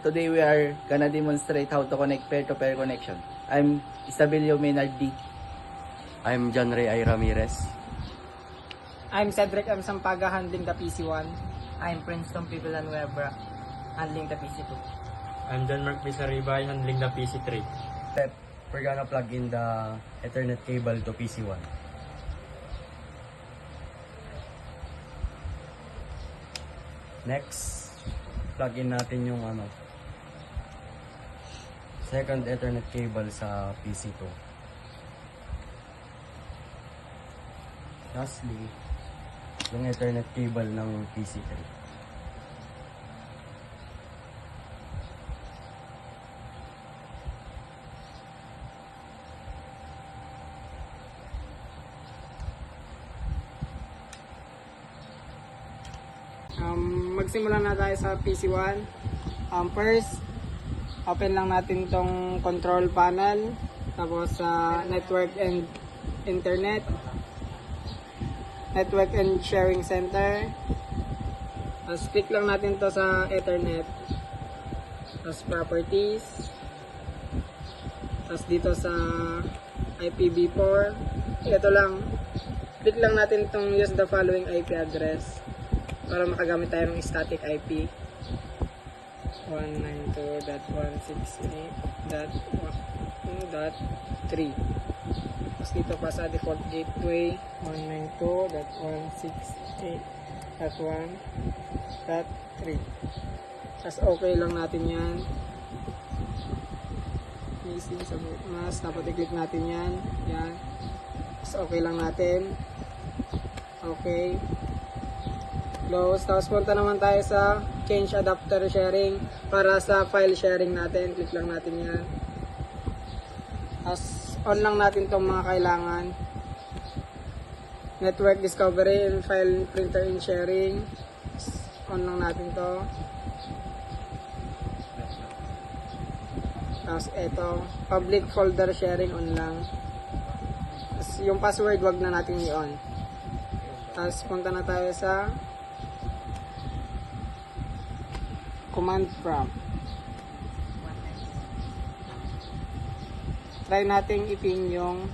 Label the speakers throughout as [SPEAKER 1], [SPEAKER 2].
[SPEAKER 1] today we are gonna demonstrate how to connect peer-to-peer connection. I'm Isabelio Menardi.
[SPEAKER 2] I'm John Ray I. Ramirez.
[SPEAKER 3] I'm Cedric M. Sampaga, handling the PC1.
[SPEAKER 4] I'm Princeton Pipilan Webra, handling the PC2.
[SPEAKER 5] I'm John Mark Bizaribay, handling the PC3.
[SPEAKER 2] We're gonna plug in the Ethernet cable to PC1. Next, plug in natin yung second Ethernet cable sa PC2. Lastly, yung Ethernet cable ng PC3.
[SPEAKER 3] Magsimula na tayo sa PC1. First, open lang natin tong control panel. Tapos sa network and internet. Network and sharing center. Tapos click lang natin to sa Ethernet. Tapos properties. Tapos dito sa IPv4. Ito lang. Click lang natin tong use the following IP address para makagamit tayo ng static IP. 192.168.1.3. Tapos dito pa sa default gateway 192.168.1.3. Tapos okay lang natin yan. PC sa mas, dapat i-click natin yan. Yan. Tapos okay lang natin. Okay. Close. Tapos punta naman tayo sa change adapter sharing para sa file sharing natin. Click lang natin yan. Tapos on lang natin itong mga kailangan. Network discovery and file printer and sharing. On lang natin to. Tapos ito, public folder sharing on lang. Tapos yung password wag na natin i-on. Tapos punta na tayo sa command prompt. Try nating i-pin yung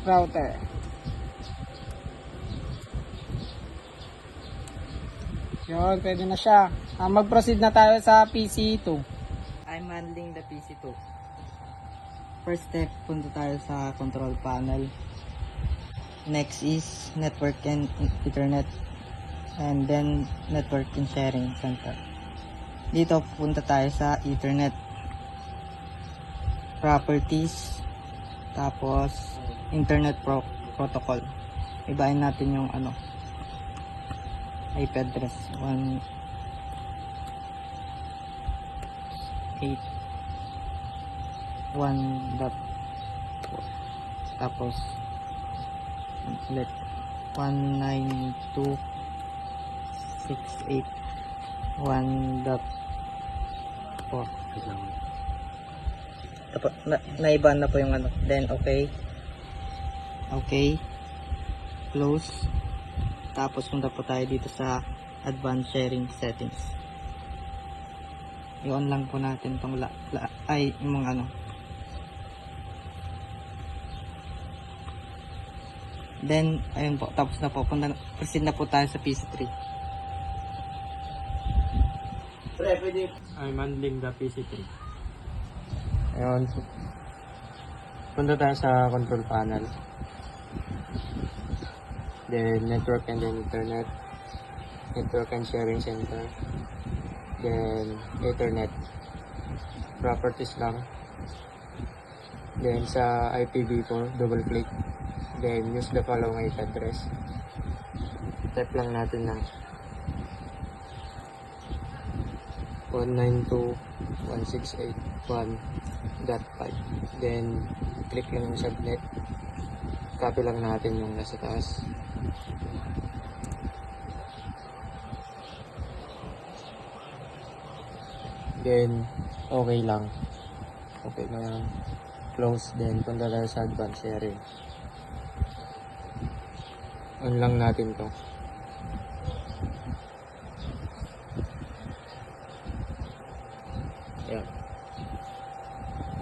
[SPEAKER 3] router. Yun, pwede na siya. Mag-proceed na tayo sa PC2.
[SPEAKER 4] I'm handling the PC2. First step, punta tayo sa control panel. Next is network and internet. And then network and sharing center. Dito punta tayo sa Ethernet properties, tapos internet protocol. Ibahin natin yung IP address 1.8.1.4, tapos ulit 192.168.1.4. Tapos naiban na po yung then okay, close. Tapos punta po tayo dito sa advanced sharing settings. I-on lang po natin tong yung mga then ayun po, tapos na po, proceed na po tayo sa PC3.
[SPEAKER 5] I'm handling the PC3. Ayun. Punta tayo sa control panel. Then network and then internet. Network and sharing center. Then Ethernet. Properties lang. Then sa IPv4, double click. Then use the following IP address. Type lang natin na 192.168.1.5. Then click lang yung subnet. Copy lang natin yung nasa taas. Then okay lang. Okay na yan. Close. Then punta tayo sa advanced sharing. On lang natin to.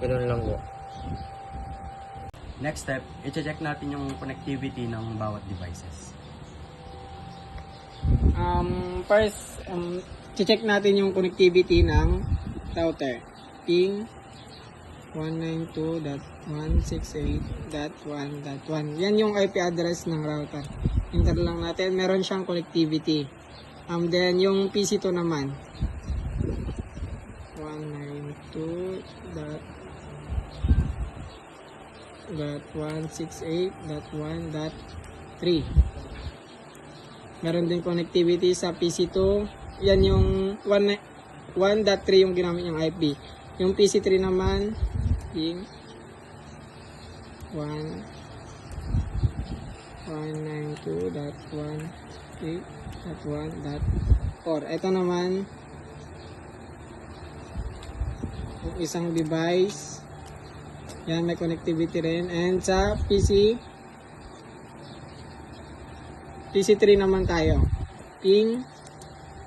[SPEAKER 5] Ganun lang po.
[SPEAKER 2] Next step, i-check natin yung connectivity ng bawat devices.
[SPEAKER 3] First, check natin yung connectivity ng router. Ping 192.168.1.1. Yan yung IP address ng router. Enter lang natin. Meron siyang connectivity. Then, yung PC2 naman. 192.168.1.3. Meron din connectivity sa PC2. Yan yung 1.3 yung ginamit yung IP. Yung PC3 naman yung 192.168.1.4. Ito naman yung isang device. Yan, may connectivity rin. And sa PC3 naman tayo. Ping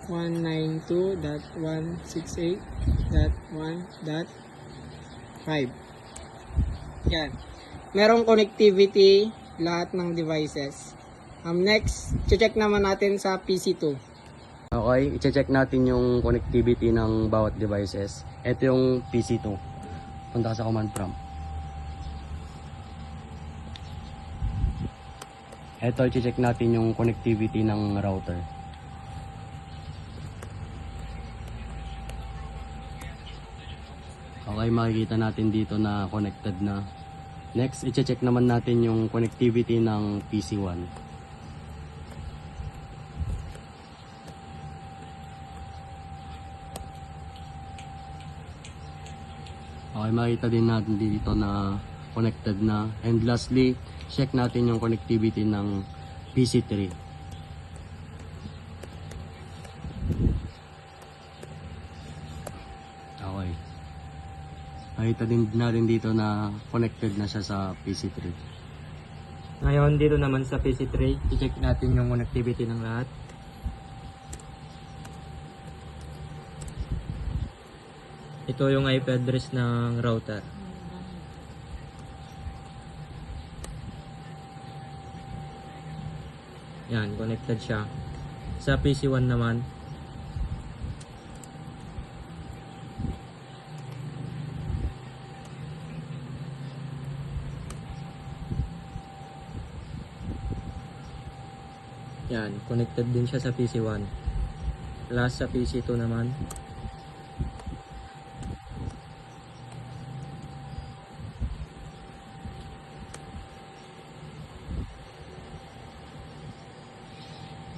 [SPEAKER 3] 192.168.1.5. Yan. Merong connectivity lahat ng devices. Next, check naman natin sa PC2.
[SPEAKER 2] Okay, i-check natin yung connectivity ng bawat devices. Ito yung PC2. Punta ka sa command prompt. Ito, i-check natin yung connectivity ng router. Okay, makikita natin dito na connected na. Next, i-check naman natin yung connectivity ng PC1. Okay, makita din natin dito na connected na. And lastly, check natin yung connectivity ng PC3. Okay. Makita din natin dito na connected na siya sa PC3.
[SPEAKER 5] Ngayon, dito naman sa PC3, i-check natin yung connectivity ng lahat. Ito yung IP address ng router. Yan, connected siya. Sa PC1 naman, yan, connected din siya sa PC1. Last sa PC2 naman.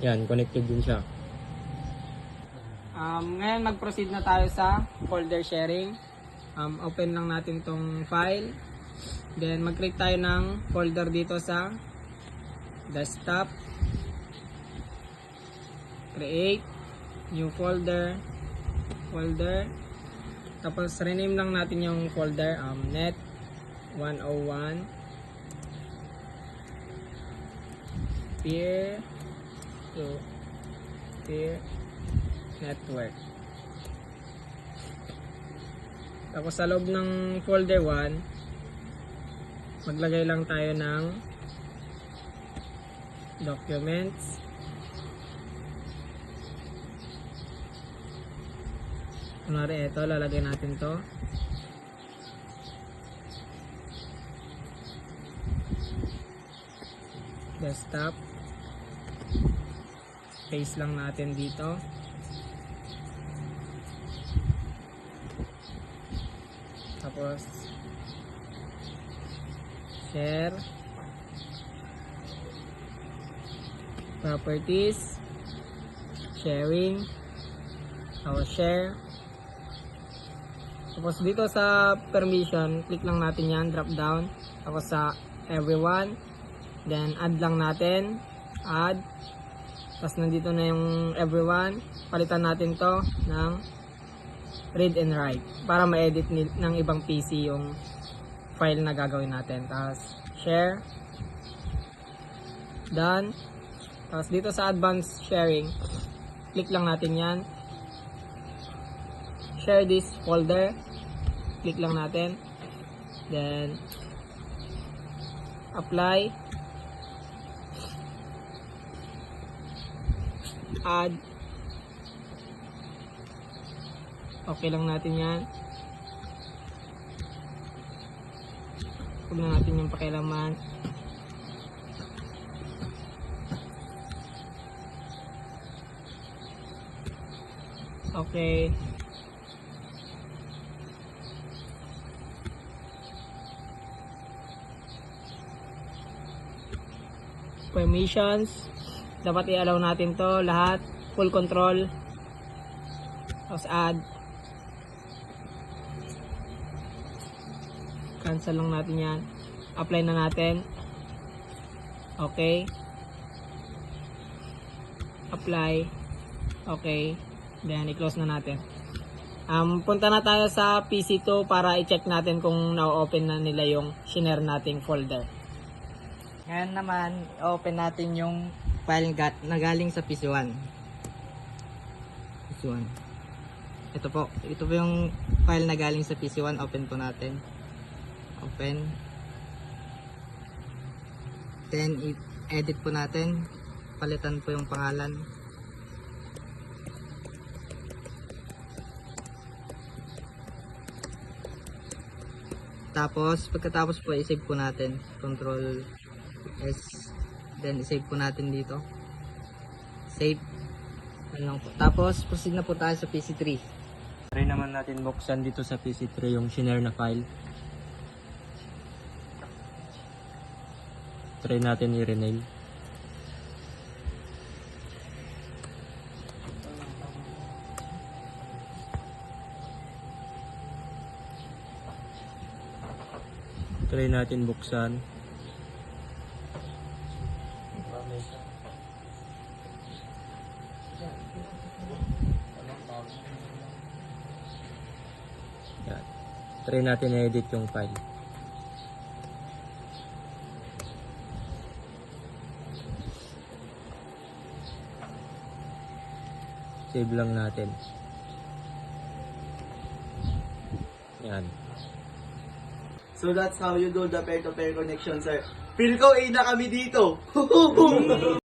[SPEAKER 5] Yan, connected din siya.
[SPEAKER 3] Ngayon mag-proceed na tayo sa folder sharing. Open lang natin tong file. Then mag-create tayo ng folder dito sa desktop. Create new folder. Tapos rename lang natin yung folder net 101 peer network. Tapos sa loob ng folder 1, maglagay lang tayo ng documents. Kunwari ito, lalagay natin to. Desktop. Paste lang natin dito. Tapos share, properties, sharing, tapos share. Tapos dito sa permission, click lang natin yan, drop down. Tapos sa everyone, then add lang natin, add. Tapos nandito na yung everyone, palitan natin to ng read and write para ma-edit ng ibang PC yung file na gagawin natin. Tapos share, done. Tapos dito sa advanced sharing, click lang natin yan, share this folder, click lang natin, Then, apply. Add. Okay lang natin yan. Huwag na natin yung pakialaman. Okay. Permissions. Dapat i-allow natin to lahat. Full control. Tapos add. Cancel lang natin yan. Apply na natin. Okay. Apply. Okay. Then, i-close na natin. Punta na tayo sa PC2 para i-check natin kung na-open na nila yung shinare nating folder.
[SPEAKER 4] Ngayon naman, open natin yung file na galing sa PC1. PC1. Ito po yung file na galing sa PC1. Open po natin. Open. Then, edit po natin. Palitan po yung pangalan. Tapos, pagkatapos po, i-save po natin. Control S. Then, i-save po natin dito. Save. Ano po. Tapos, proceed na po tayo sa PC3.
[SPEAKER 5] Try naman natin buksan dito sa PC3 yung shinare na file. Try natin i-rename. Try natin buksan. Yan. Try natin i-edit yung file. Save lang natin. Yan.
[SPEAKER 1] So that's how you do the pair-to-pair connection, sir. Feel ko, na kami dito.